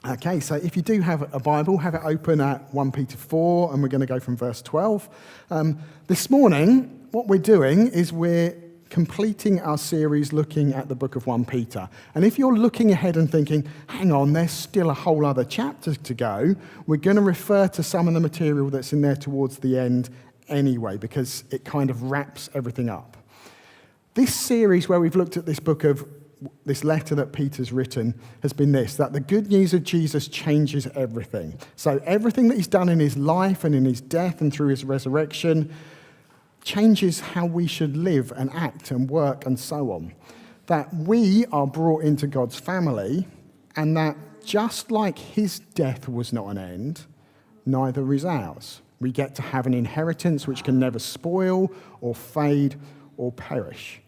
Okay, so if you do have a Bible, have it open at 1 Peter 4, and we're going to go from verse 12. This morning, what we're doing is we're completing our series looking at the book of 1 Peter. And if you're looking ahead and thinking, hang on, there's still a whole other chapter to go, we're going to refer to some of the material that's in there towards the end anyway, because it kind of wraps everything up. This series where we've looked at this letter that Peter's written has been that the good news of Jesus changes everything. So everything that he's done in his life and in his death and through his resurrection changes how we should live and act and work and so on. That we are brought into God's family, and that just like his death was not an end, neither is ours. We get to have an inheritance which can never spoil or fade or perish.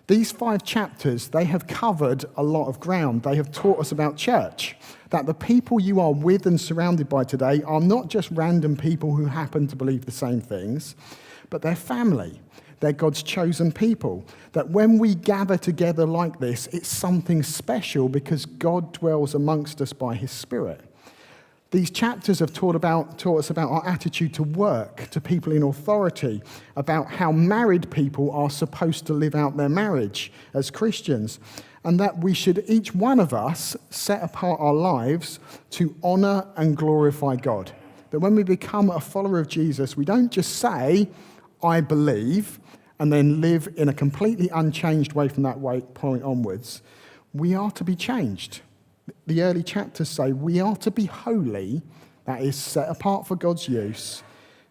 These 5 chapters, they have covered a lot of ground. They have taught us about church, that the people you are with and surrounded by today are not just random people who happen to believe the same things, but they're family. They're God's chosen people. That when we gather together like this, it's something special because God dwells amongst us by his Spirit. These chapters have taught us about our attitude to work, to people in authority, about how married people are supposed to live out their marriage as Christians, and that we should, each one of us, set apart our lives to honour and glorify God. That when we become a follower of Jesus, we don't just say, I believe, and then live in a completely unchanged way from that point onwards. We are to be changed. The early chapters say we are to be holy, that is set apart for God's use,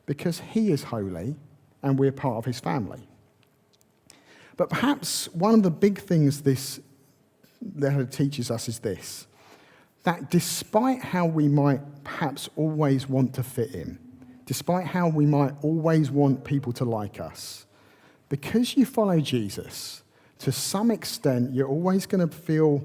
because he is holy and we're part of his family. But perhaps one of the big things this letter teaches us is this, that despite how we might perhaps always want to fit in, despite how we might always want people to like us, because you follow Jesus, to some extent you're always going to feel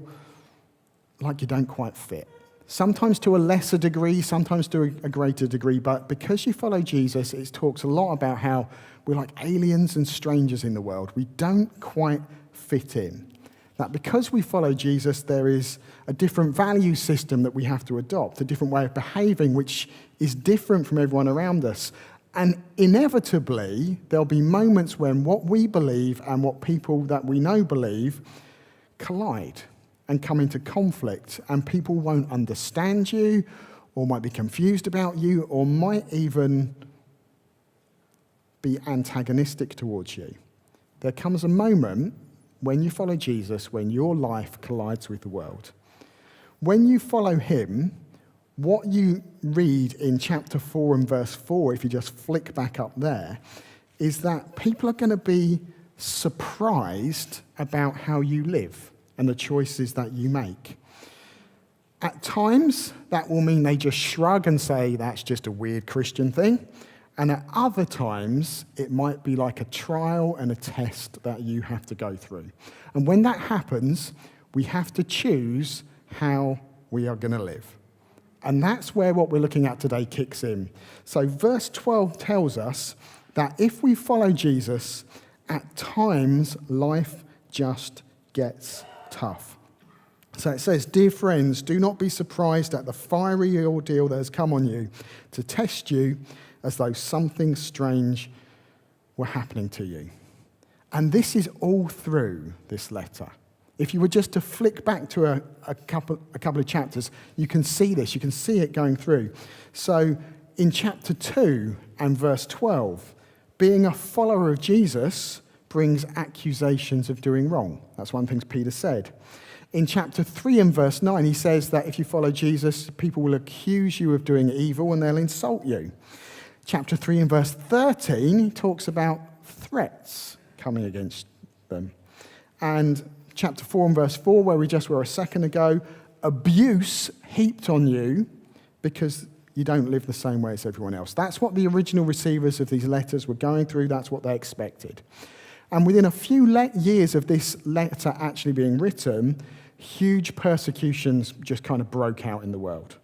like you don't quite fit. Sometimes to a lesser degree, sometimes to a greater degree, but because you follow Jesus, it talks a lot about how we're like aliens and strangers in the world. We don't quite fit in. That because we follow Jesus, there is a different value system that we have to adopt, a different way of behaving, which is different from everyone around us. And inevitably, there'll be moments when what we believe and what people that we know believe collide and come into conflict, and people won't understand you, or might be confused about you, or might even be antagonistic towards you. There comes a moment when you follow Jesus, when your life collides with the world. When you follow him, what you read in chapter 4 and verse 4, if you just flick back up there, is that people are going to be surprised about how you live and the choices that you make. At times, that will mean they just shrug and say, that's just a weird Christian thing. And at other times, it might be like a trial and a test that you have to go through. And when that happens, we have to choose how we are going to live. And that's where what we're looking at today kicks in. So verse 12 tells us that if we follow Jesus, at times, life just gets tough. So it says, dear friends, do not be surprised at the fiery ordeal that has come on you to test you as though something strange were happening to you. And this is all through this letter. If you were just to flick back to a couple of chapters, you can see this, you can see it going through. So in chapter 2 and verse 12, being a follower of Jesus brings accusations of doing wrong. That's one of the things Peter said. In chapter 3 and verse 9, he says that if you follow Jesus, people will accuse you of doing evil and they'll insult you. Chapter 3 and verse 13, he talks about threats coming against them. And chapter 4 and verse 4, where we just were a second ago, abuse heaped on you because you don't live the same way as everyone else. That's what the original receivers of these letters were going through. That's what they expected. And within a few years of this letter actually being written, huge persecutions just kind of broke out in the world.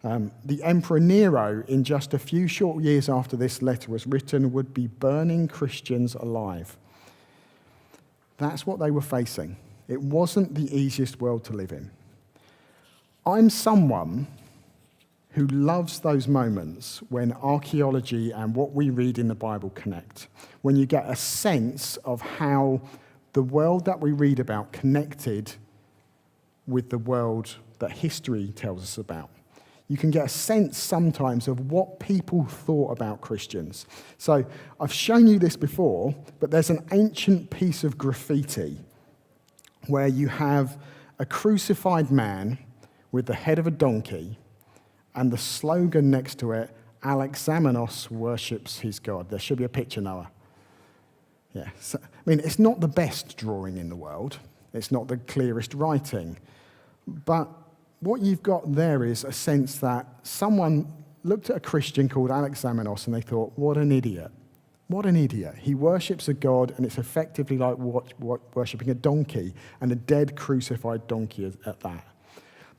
The Emperor Nero, in just a few short years after this letter was written, would be burning Christians alive. That's what they were facing. It wasn't the easiest world to live in. I'm someone who loves those moments when archaeology and what we read in the Bible connect, when you get a sense of how the world that we read about connected with the world that history tells us about. You can get a sense sometimes of what people thought about Christians. So I've shown you this before, but there's an ancient piece of graffiti where you have a crucified man with the head of a donkey and the slogan next to it, Alexamenos worships his God. There should be a picture, Noah. Yeah. So, it's not the best drawing in the world. It's not the clearest writing. But what you've got there is a sense that someone looked at a Christian called Alexamenos and they thought, what an idiot. What an idiot. He worships a god, and it's effectively like worshipping a donkey, and a dead crucified donkey at that.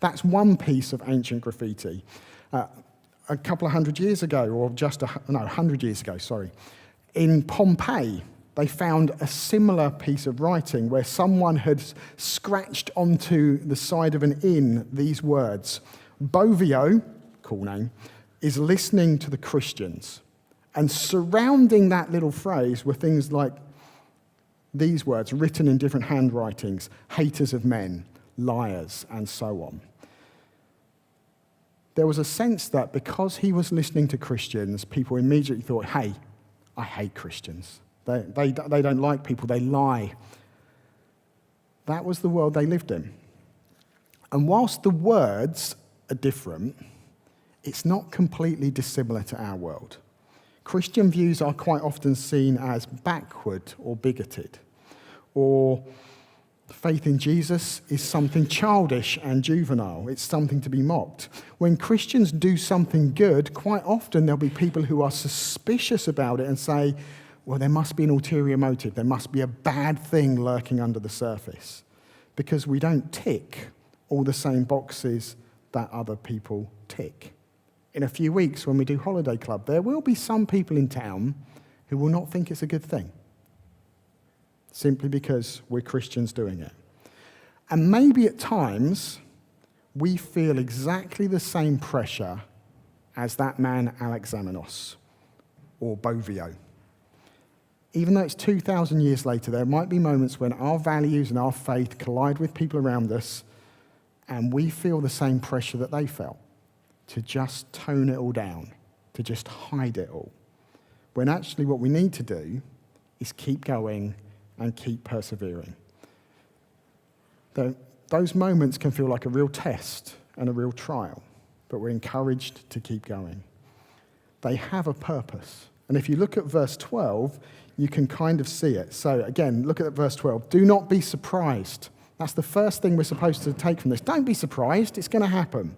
That's one piece of ancient graffiti. A couple of 100 years ago, or 100 years ago, in Pompeii, they found a similar piece of writing where someone had scratched onto the side of an inn these words: Bovio, cool name, is listening to the Christians. And surrounding that little phrase were things like these words written in different handwritings: haters of men, liars, and so on. There was a sense that because he was listening to Christians, people immediately thought, hey, I hate Christians. They don't like people, they lie. That was the world they lived in. And whilst the words are different, it's not completely dissimilar to our world. Christian views are quite often seen as backward or bigoted, or faith in Jesus is something childish and juvenile. It's something to be mocked. When Christians do something good, quite often there'll be people who are suspicious about it and say, well, there must be an ulterior motive. There must be a bad thing lurking under the surface, because we don't tick all the same boxes that other people tick. In a few weeks, when we do Holiday Club, there will be some people in town who will not think it's a good thing, simply because we're Christians doing it. And maybe at times, we feel exactly the same pressure as that man Alexamenos or Bovio. Even though it's 2,000 years later, there might be moments when our values and our faith collide with people around us, and we feel the same pressure that they felt, to just tone it all down, to just hide it all. When actually what we need to do is keep going and keep persevering. Those moments can feel like a real test and a real trial, but we're encouraged to keep going. They have a purpose. And if you look at verse 12, you can kind of see it. So again, look at verse 12. Do not be surprised. That's the first thing we're supposed to take from this. Don't be surprised. It's going to happen.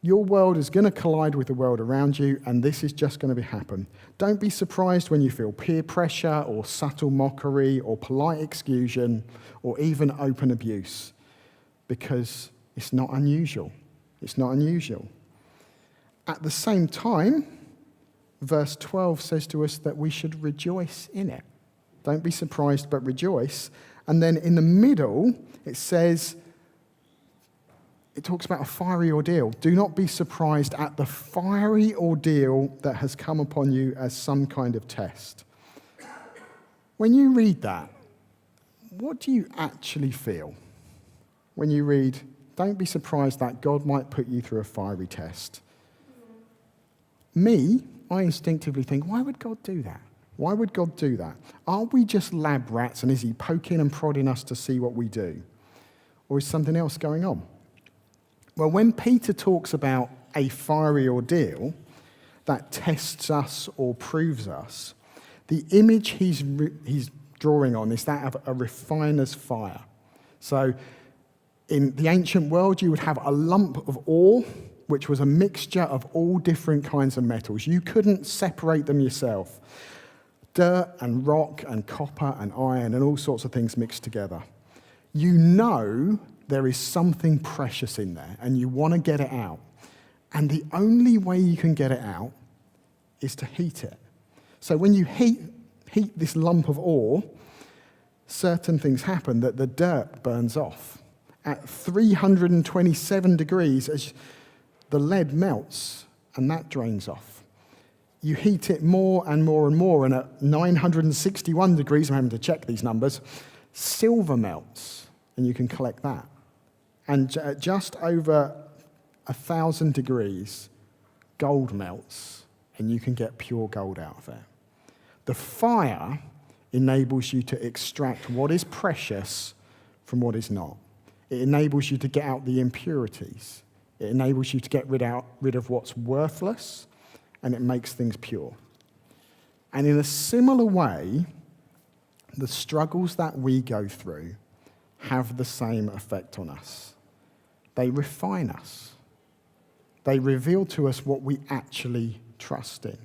Your world is going to collide with the world around you, and this is just going to happen. Don't be surprised when you feel peer pressure or subtle mockery or polite exclusion or even open abuse, because it's not unusual. It's not unusual. At the same time, verse 12 says to us that we should rejoice in it. Don't be surprised, but rejoice. And then in the middle, it talks about a fiery ordeal. Do not be surprised at the fiery ordeal that has come upon you as some kind of test. When you read that, what do you actually feel? When you read, don't be surprised that God might put you through a fiery test. I instinctively think, why would God do that? Why would God do that? Are we just lab rats, and is he poking and prodding us to see what we do? Or is something else going on? Well, when Peter talks about a fiery ordeal that tests us or proves us, the image he's drawing on is that of a refiner's fire. So in the ancient world, you would have a lump of ore, which was a mixture of all different kinds of metals. You couldn't separate them yourself. Dirt and rock and copper and iron and all sorts of things mixed together. You know there is something precious in there, and you want to get it out. And the only way you can get it out is to heat it. So when you heat this lump of ore, certain things happen, that the dirt burns off. At 327 degrees, as the lead melts and that drains off. You heat it more and more and more, and at 961 degrees, I'm having to check these numbers, silver melts, and you can collect that. And at just over 1,000 degrees, gold melts, and you can get pure gold out of it. The fire enables you to extract what is precious from what is not. It enables you to get out the impurities. It enables you to get rid of what's worthless, and it makes things pure. And in a similar way, the struggles that we go through have the same effect on us. They refine us. They reveal to us what we actually trust in.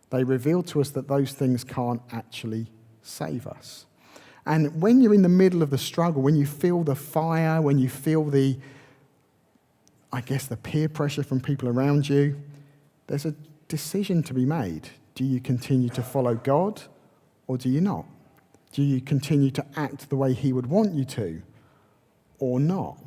They reveal to us that those things can't actually save us. And when you're in the middle of the struggle, when you feel the fire, when you feel the peer pressure from people around you, there's a decision to be made. Do you continue to follow God, or do you not? Do you continue to act the way he would want you to, or not?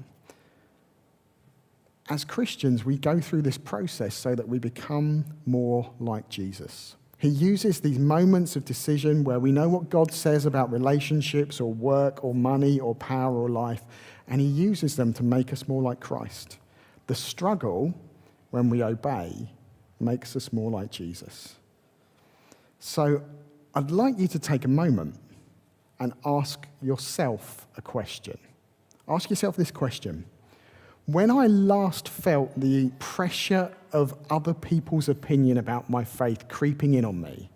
As Christians, we go through this process so that we become more like Jesus. He uses these moments of decision where we know what God says about relationships or work or money or power or life, and he uses them to make us more like Christ. The struggle, when we obey, makes us more like Jesus. So I'd like you to take a moment and ask yourself a question. Ask yourself this question. When I last felt the pressure of other people's opinion about my faith creeping in on me,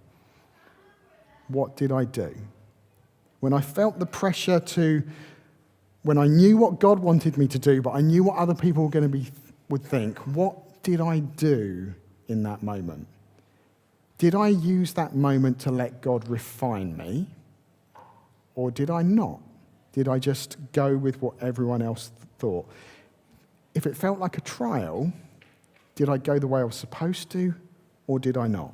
what did I do? When I felt the pressure when I knew what God wanted me to do, but I knew what other people would think, what did I do in that moment? Did I use that moment to let God refine me, or did I not? Did I just go with what everyone else thought? If it felt like a trial, did I go the way I was supposed to, or did I not?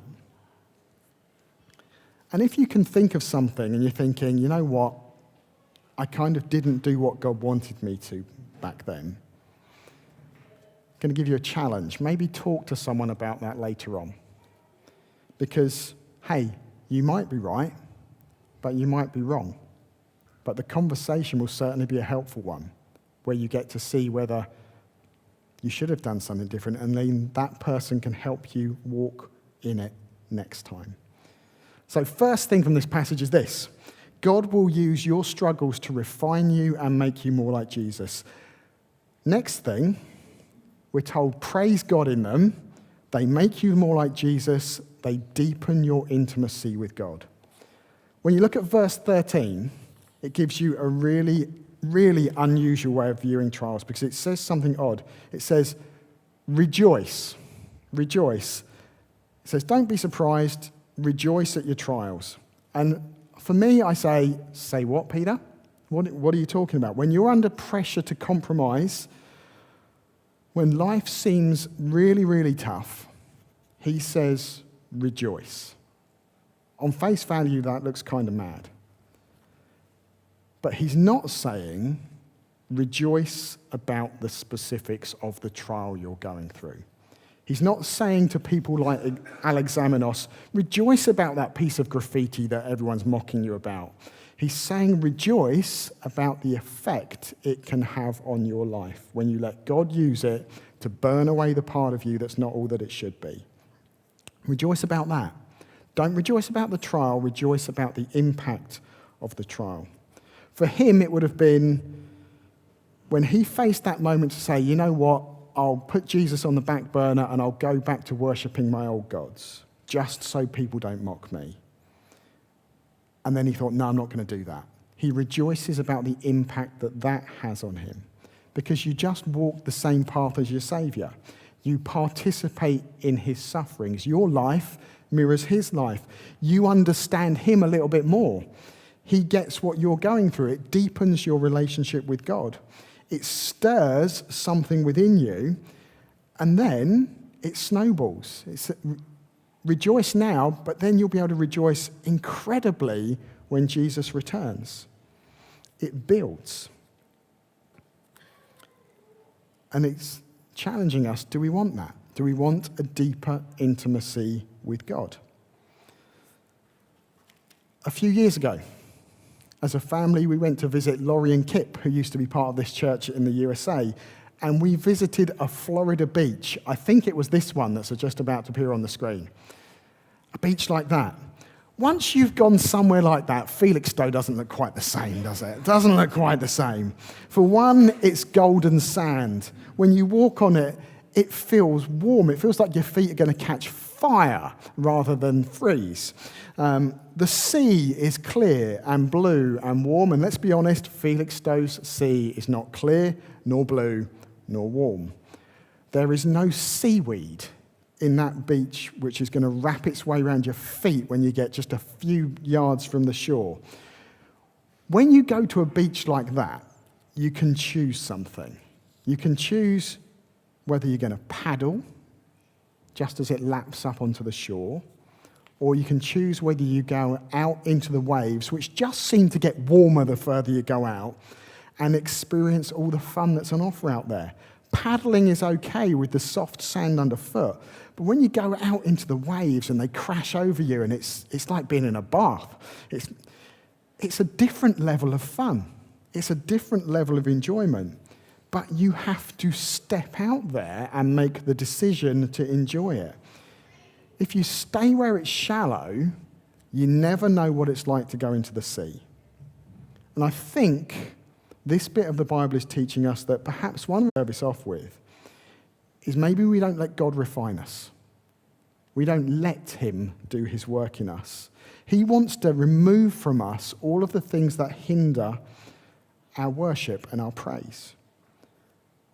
And if you can think of something and you're thinking, you know what, I kind of didn't do what God wanted me to back then, I'm going to give you a challenge. Maybe talk to someone about that later on. Because, hey, you might be right, but you might be wrong. But the conversation will certainly be a helpful one, where you get to see whether you should have done something different, and then that person can help you walk in it next time. So first thing from this passage is this. God will use your struggles to refine you and make you more like Jesus. Next thing, we're told, praise God in them. They make you more like Jesus. They deepen your intimacy with God. When you look at verse 13, it gives you a really unusual way of viewing trials because it says something odd. It says, rejoice. Rejoice. It says, don't be surprised. Rejoice at your trials. And for me, I say what, Peter? What are you talking about? When you're under pressure to compromise, when life seems really, really tough, he says, rejoice. On face value, that looks kind of mad. But he's not saying rejoice about the specifics of the trial you're going through. He's not saying to people like Alexamenos, rejoice about that piece of graffiti that everyone's mocking you about. He's saying rejoice about the effect it can have on your life when you let God use it to burn away the part of you that's not all that it should be. Rejoice about that. Don't rejoice about the trial, rejoice about the impact of the trial. For him, it would have been when he faced that moment to say, you know what, I'll put Jesus on the back burner and I'll go back to worshipping my old gods, just so people don't mock me. And then he thought, no, I'm not going to do that. He rejoices about the impact that has on him because you just walk the same path as your Saviour. You participate in his sufferings. Your life mirrors his life. You understand him a little bit more. He gets what you're going through. It deepens your relationship with God. It stirs something within you, and then it snowballs. Rejoice now, but then you'll be able to rejoice incredibly when Jesus returns. It builds. And it's challenging us, do we want that? Do we want a deeper intimacy with God? A few years ago, as a family, we went to visit Laurie and Kip, who used to be part of this church in the USA, and we visited a Florida beach. I think it was this one that's just about to appear on the screen. A beach like that. Once you've gone somewhere like that, Felixstowe doesn't look quite the same, does it? It doesn't look quite the same. For one, it's golden sand. When you walk on it, it feels warm. It feels like your feet are going to catch fire rather than freeze. The sea is clear and blue and warm, and let's be honest, Felixstowe's sea is not clear, nor blue, nor warm. There is no seaweed in that beach which is going to wrap its way around your feet when you get just a few yards from the shore. When you go to a beach like that, you can choose something. You can choose whether you're going to paddle just as it laps up onto the shore, or you can choose whether you go out into the waves, which just seem to get warmer the further you go out, and experience all the fun that's on offer out there. Paddling is okay with the soft sand underfoot, but when you go out into the waves and they crash over you and it's like being in a bath, it's a different level of fun. It's a different level of enjoyment. But you have to step out there and make the decision to enjoy it. If you stay where it's shallow, you never know what it's like to go into the sea. And I think this bit of the Bible is teaching us that perhaps one service off with is maybe we don't let God refine us. We don't let him do his work in us. He wants to remove from us all of the things that hinder our worship and our praise.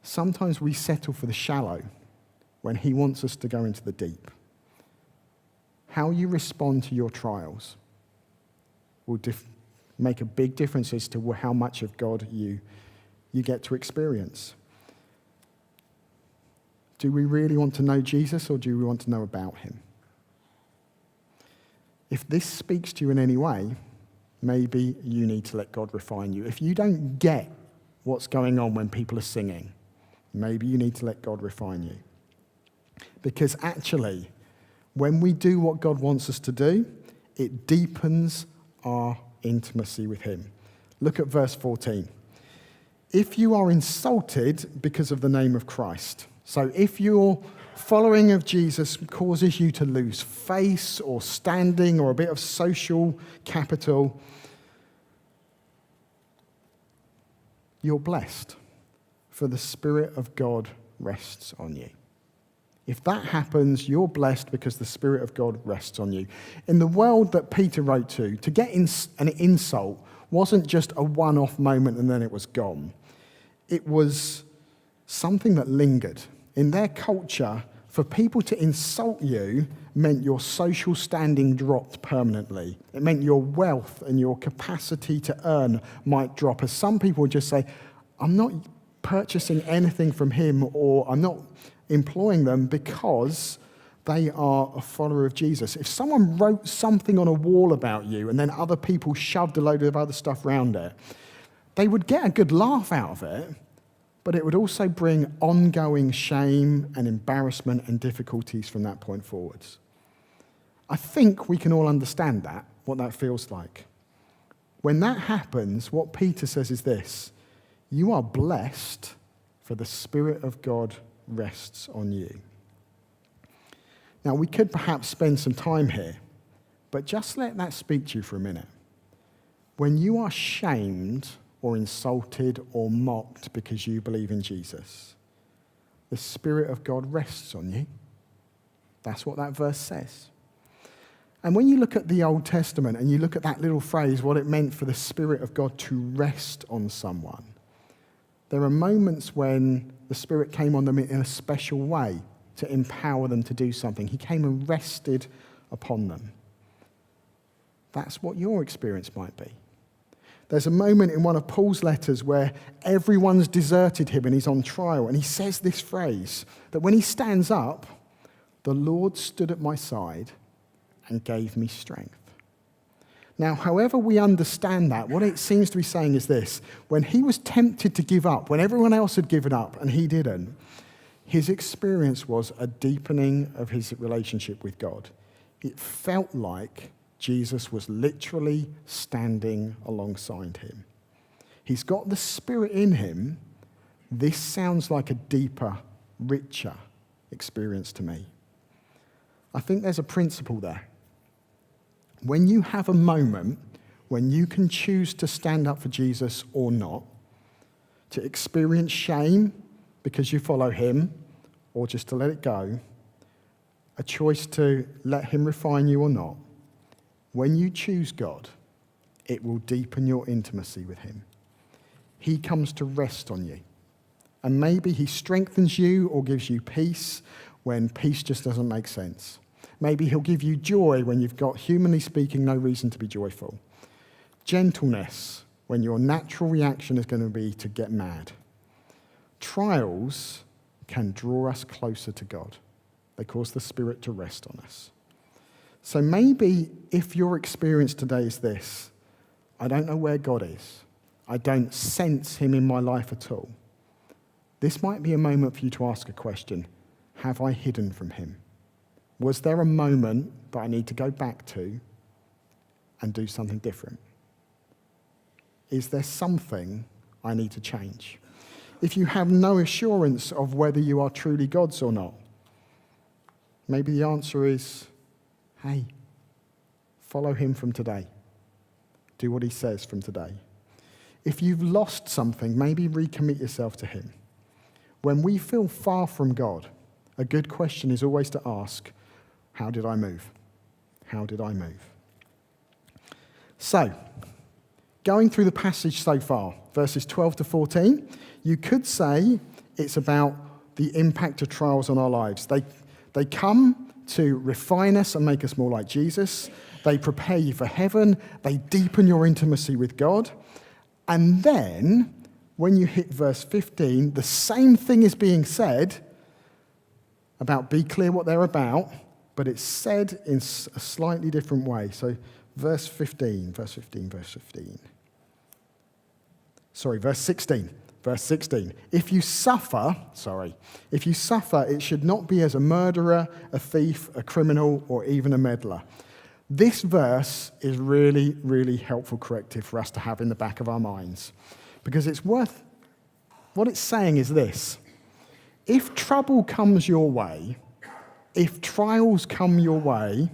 Sometimes we settle for the shallow when he wants us to go into the deep. How you respond to your trials will make a big difference as to how much of God you get to experience. Do we really want to know Jesus, or do we want to know about him? If this speaks to you in any way, maybe you need to let God refine you. If you don't get what's going on when people are singing, maybe you need to let God refine you. Because actually, when we do what God wants us to do, it deepens our intimacy with him. Look at verse 14. If you are insulted because of the name of Christ, so if your following of Jesus causes you to lose face or standing or a bit of social capital, you're blessed, for the Spirit of God rests on you. If that happens, you're blessed because the Spirit of God rests on you. In the world that Peter wrote to get an insult wasn't just a one-off moment and then it was gone. It was something that lingered. In their culture, for people to insult you meant your social standing dropped permanently. It meant your wealth and your capacity to earn might drop. As some people would just say, I'm not purchasing anything from him, or I'm not employing them because they are a follower of Jesus. If someone wrote something on a wall about you and then other people shoved a load of other stuff around it, they would get a good laugh out of it, but it would also bring ongoing shame and embarrassment and difficulties from that point forwards. I think we can all understand that, what that feels like. When that happens, what Peter says is this: you are blessed, for the Spirit of God rests on you. Now, we could perhaps spend some time here, but just let that speak to you for a minute. When you are shamed or insulted or mocked because you believe in Jesus, the Spirit of God rests on you. That's what that verse says. And when you look at the Old Testament and you look at that little phrase, what it meant for the Spirit of God to rest on someone, there are moments when the Spirit came on them in a special way to empower them to do something. He came and rested upon them. That's what your experience might be. There's a moment in one of Paul's letters where everyone's deserted him and he's on trial, and he says this phrase, that when he stands up, the Lord stood at my side and gave me strength. Now, however we understand that, what it seems to be saying is this. When he was tempted to give up, when everyone else had given up and he didn't, his experience was a deepening of his relationship with God. It felt like Jesus was literally standing alongside him. He's got the Spirit in him. This sounds like a deeper, richer experience to me. I think there's a principle there. When you have a moment when you can choose to stand up for Jesus or not, to experience shame because you follow him, or just to let it go, a choice to let him refine you or not, when you choose God, it will deepen your intimacy with him. He comes to rest on you. And maybe he strengthens you or gives you peace when peace just doesn't make sense. Maybe he'll give you joy when you've got, humanly speaking, no reason to be joyful. Gentleness when your natural reaction is going to be to get mad. Trials can draw us closer to God. They cause the Spirit to rest on us. So maybe if your experience today is this, I don't know where God is. I don't sense him in my life at all. This might be a moment for you to ask a question. Have I hidden from him? Was there a moment that I need to go back to and do something different? Is there something I need to change? If you have no assurance of whether you are truly God's or not, maybe the answer is, hey, follow him from today. Do what he says from today. If you've lost something, maybe recommit yourself to him. When we feel far from God, a good question is always to ask, how did I move? How did I move? So, going through the passage so far, verses 12 to 14, you could say it's about the impact of trials on our lives. They come to refine us and make us more like Jesus. They prepare you for heaven. They deepen your intimacy with God. And then, when you hit verse 15, the same thing is being said about be clear what they're about, but it's said in a slightly different way. So verse 16. Verse 16. If you suffer, it should not be as a murderer, a thief, a criminal, or even a meddler. This verse is really, really helpful corrective for us to have in the back of our minds. Because what it's saying is this. If trouble comes your way, if trials come your way,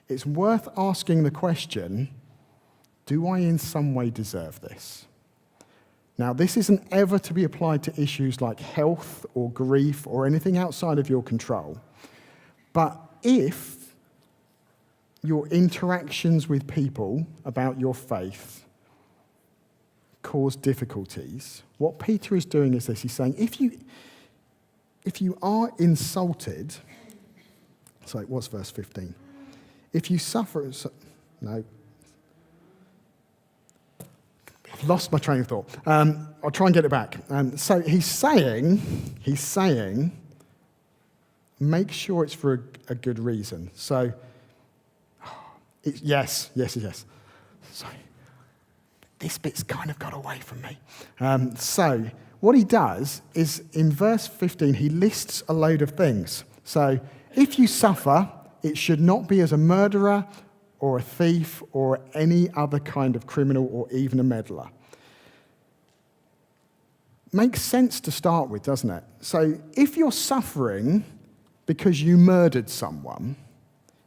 it's worth asking the question, do I in some way deserve this? Now, this isn't ever to be applied to issues like health or grief or anything outside of your control. But if your interactions with people about your faith cause difficulties, what Peter is doing is this. He's saying, if you are insulted, sorry, what's verse 15? If you suffer, no. I've lost my train of thought. I'll try and get it back. So he's saying, make sure it's for a good reason. So, yes. Sorry. This bit's kind of got away from me. So what he does is, in verse 15, he lists a load of things. So, if you suffer, it should not be as a murderer or a thief or any other kind of criminal or even a meddler. Makes sense to start with, doesn't it? So, if you're suffering because you murdered someone,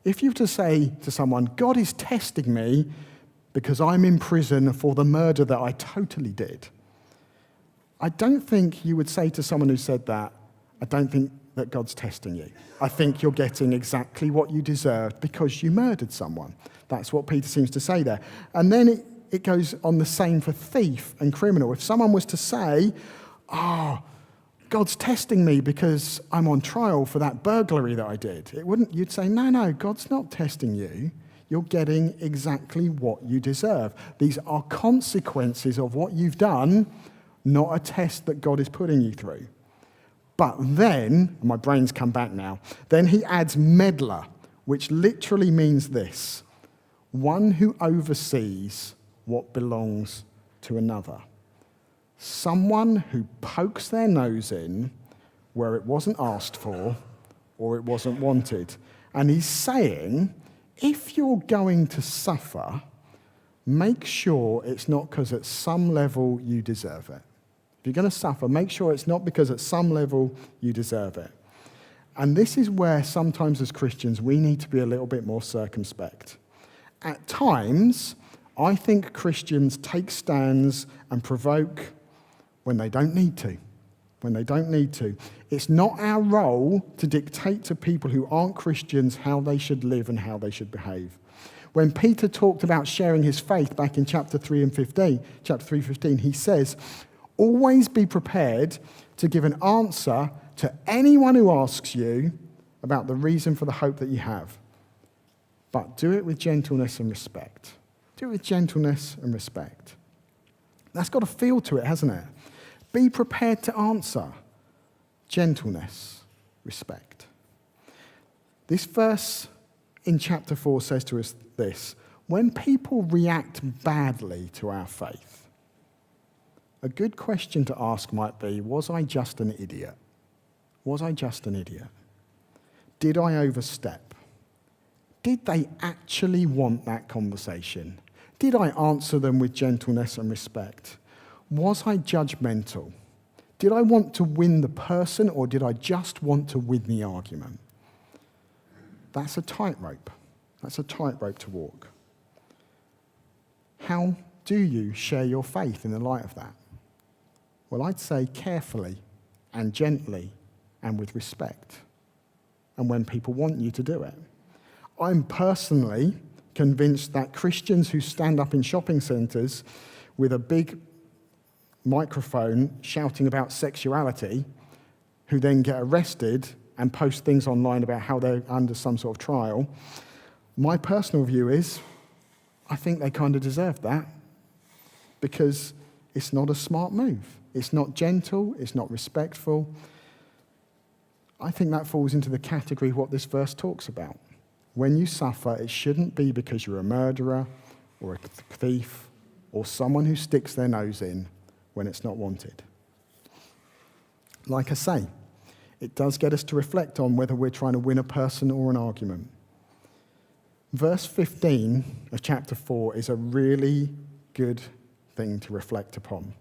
if you were to say to someone, God is testing me because I'm in prison for the murder that I totally did, I don't think you would say to someone who said that, I don't think that God's testing you. I think you're getting exactly what you deserved because you murdered someone. That's what Peter seems to say there. And then it goes on the same for thief and criminal. If someone was to say, God's testing me because I'm on trial for that burglary that I did, you'd say, no, God's not testing you. You're getting exactly what you deserve. These are consequences of what you've done, not a test that God is putting you through. But then, my brain's come back now, then he adds meddler, which literally means this. one who oversees what belongs to another. Someone who pokes their nose in where it wasn't asked for or it wasn't wanted. And he's saying, if you're going to suffer, make sure it's not because at some level you deserve it. If you're going to suffer, make sure it's not because at some level you deserve it. And this is where sometimes as Christians we need to be a little bit more circumspect. At times, I think Christians take stands and provoke when they don't need to. When they don't need to. It's not our role to dictate to people who aren't Christians how they should live and how they should behave. When Peter talked about sharing his faith back in chapter 3:15, he says, always be prepared to give an answer to anyone who asks you about the reason for the hope that you have. But do it with gentleness and respect. Do it with gentleness and respect. That's got a feel to it, hasn't it? Be prepared to answer. Gentleness, respect. This verse in chapter 4 says to us this: when people react badly to our faith, a good question to ask might be, was I just an idiot? Was I just an idiot? Did I overstep? Did they actually want that conversation? Did I answer them with gentleness and respect? Was I judgmental? Did I want to win the person, or did I just want to win the argument? That's a tightrope. That's a tightrope to walk. How do you share your faith in the light of that? Well, I'd say carefully and gently and with respect, and when people want you to do it. I'm personally convinced that Christians who stand up in shopping centres with a big microphone shouting about sexuality, who then get arrested and post things online about how they're under some sort of trial, my personal view is I think they kind of deserve that, because it's not a smart move. It's not gentle, it's not respectful. I think that falls into the category of what this verse talks about. When you suffer, it shouldn't be because you're a murderer or a thief or someone who sticks their nose in when it's not wanted. Like I say, it does get us to reflect on whether we're trying to win a person or an argument. Verse 15 of chapter 4 is a really good thing to reflect upon.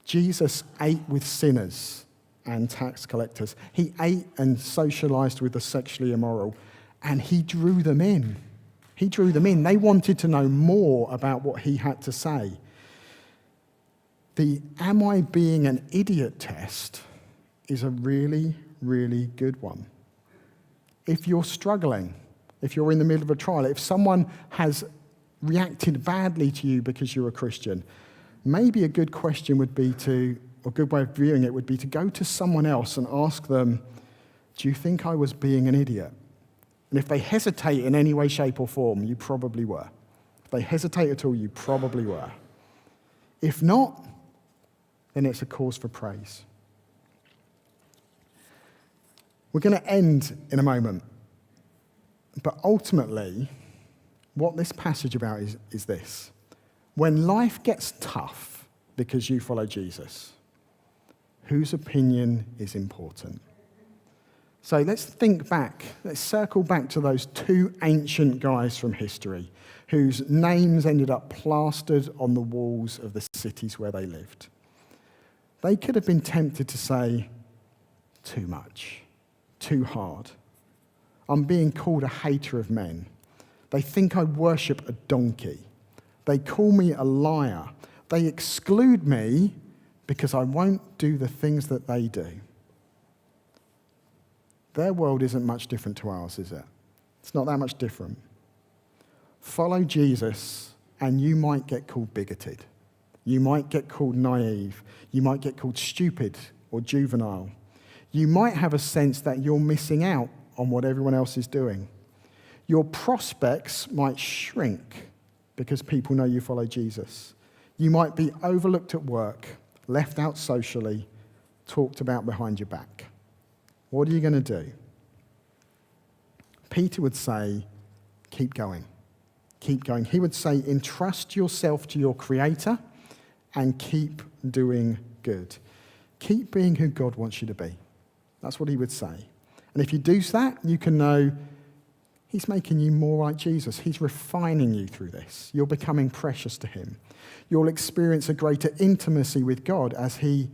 Jesus ate with sinners and tax collectors. He ate and socialized with the sexually immoral, and he drew them in. He drew them in. They wanted to know more about what he had to say. The am I being an idiot test is a really, really good one. If you're struggling, if you're in the middle of a trial, if someone has reacted badly to you because you're a Christian, maybe a good question would be to, or a good way of viewing it would be to go to someone else and ask them, do you think I was being an idiot? And if they hesitate in any way, shape, or form, you probably were. If they hesitate at all, you probably were. If not, then it's a cause for praise. We're going to end in a moment. But ultimately, what this passage about is this. When life gets tough because you follow Jesus, whose opinion is important? So let's think back. Let's circle back to those two ancient guys from history whose names ended up plastered on the walls of the cities where they lived. They could have been tempted to say, too much, too hard. I'm being called a hater of men. They think I worship a donkey. They call me a liar. They exclude me because I won't do the things that they do. Their world isn't much different to ours, is it? It's not that much different. Follow Jesus and you might get called bigoted. You might get called naive. You might get called stupid or juvenile. You might have a sense that you're missing out on what everyone else is doing. Your prospects might shrink because people know you follow Jesus. You might be overlooked at work, left out socially, talked about behind your back. What are you going to do? Peter would say, keep going. keep going. He would say, entrust yourself to your Creator and keep doing good. Keep being who God wants you to be. That's what he would say. And if you do that, you can know he's making you more like Jesus. He's refining you through this. You're becoming precious to him. You'll experience a greater intimacy with God as he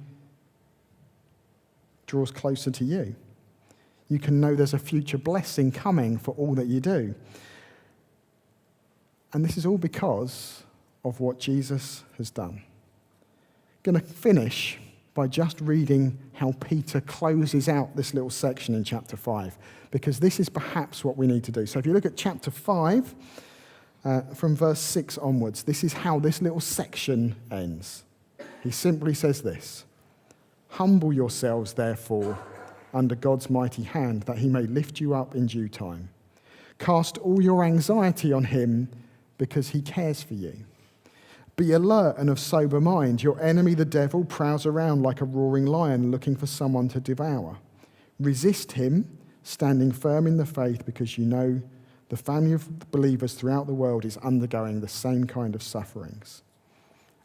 draws closer to you. You can know there's a future blessing coming for all that you do. And this is all because of what Jesus has done. I'm going to finish by just reading how Peter closes out this little section in chapter 5, because this is perhaps what we need to do. So if you look at chapter 5, from verse 6 onwards, this is how this little section ends. He simply says this: "Humble yourselves, therefore, under God's mighty hand, that he may lift you up in due time. Cast all your anxiety on him, because he cares for you. Be alert and of sober mind. Your enemy, the devil, prowls around like a roaring lion looking for someone to devour. Resist him, standing firm in the faith, because you know the family of believers throughout the world is undergoing the same kind of sufferings.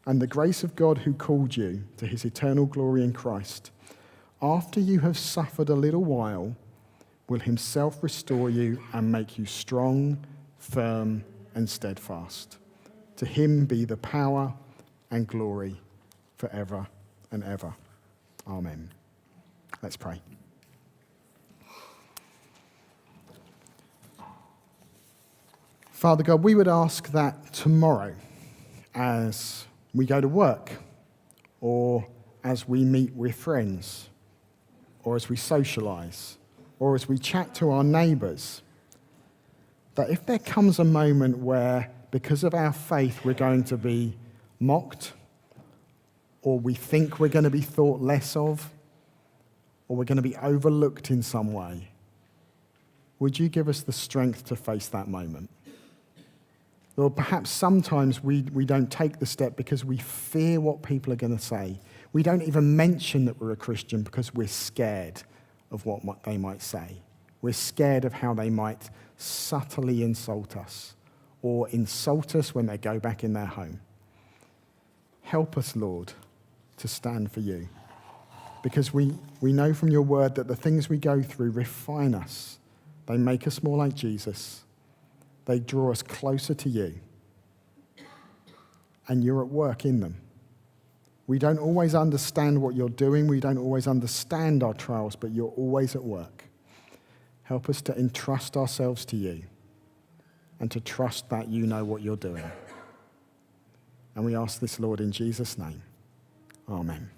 And the grace of God who called you to his eternal glory in Christ, after you have suffered a little while, will himself restore you and make you strong, firm, and steadfast. To him be the power and glory forever and ever. Amen." Let's pray. Father God, we would ask that tomorrow, as we go to work, or as we meet with friends, or as we socialise, or as we chat to our neighbours, that if there comes a moment where, because of our faith, we're going to be mocked, or we think we're going to be thought less of, or we're going to be overlooked in some way, would you give us the strength to face that moment? Or perhaps sometimes we don't take the step because we fear what people are going to say. We don't even mention that we're a Christian because we're scared of what they might say. We're scared of how they might subtly insult us, or insult us when they go back in their home. Help us, Lord, to stand for you. Because we know from your word that the things we go through refine us. They make us more like Jesus. They draw us closer to you. And you're at work in them. We don't always understand what you're doing. We don't always understand our trials, but you're always at work. Help us to entrust ourselves to you and to trust that you know what you're doing. And we ask this, Lord, in Jesus' name. Amen.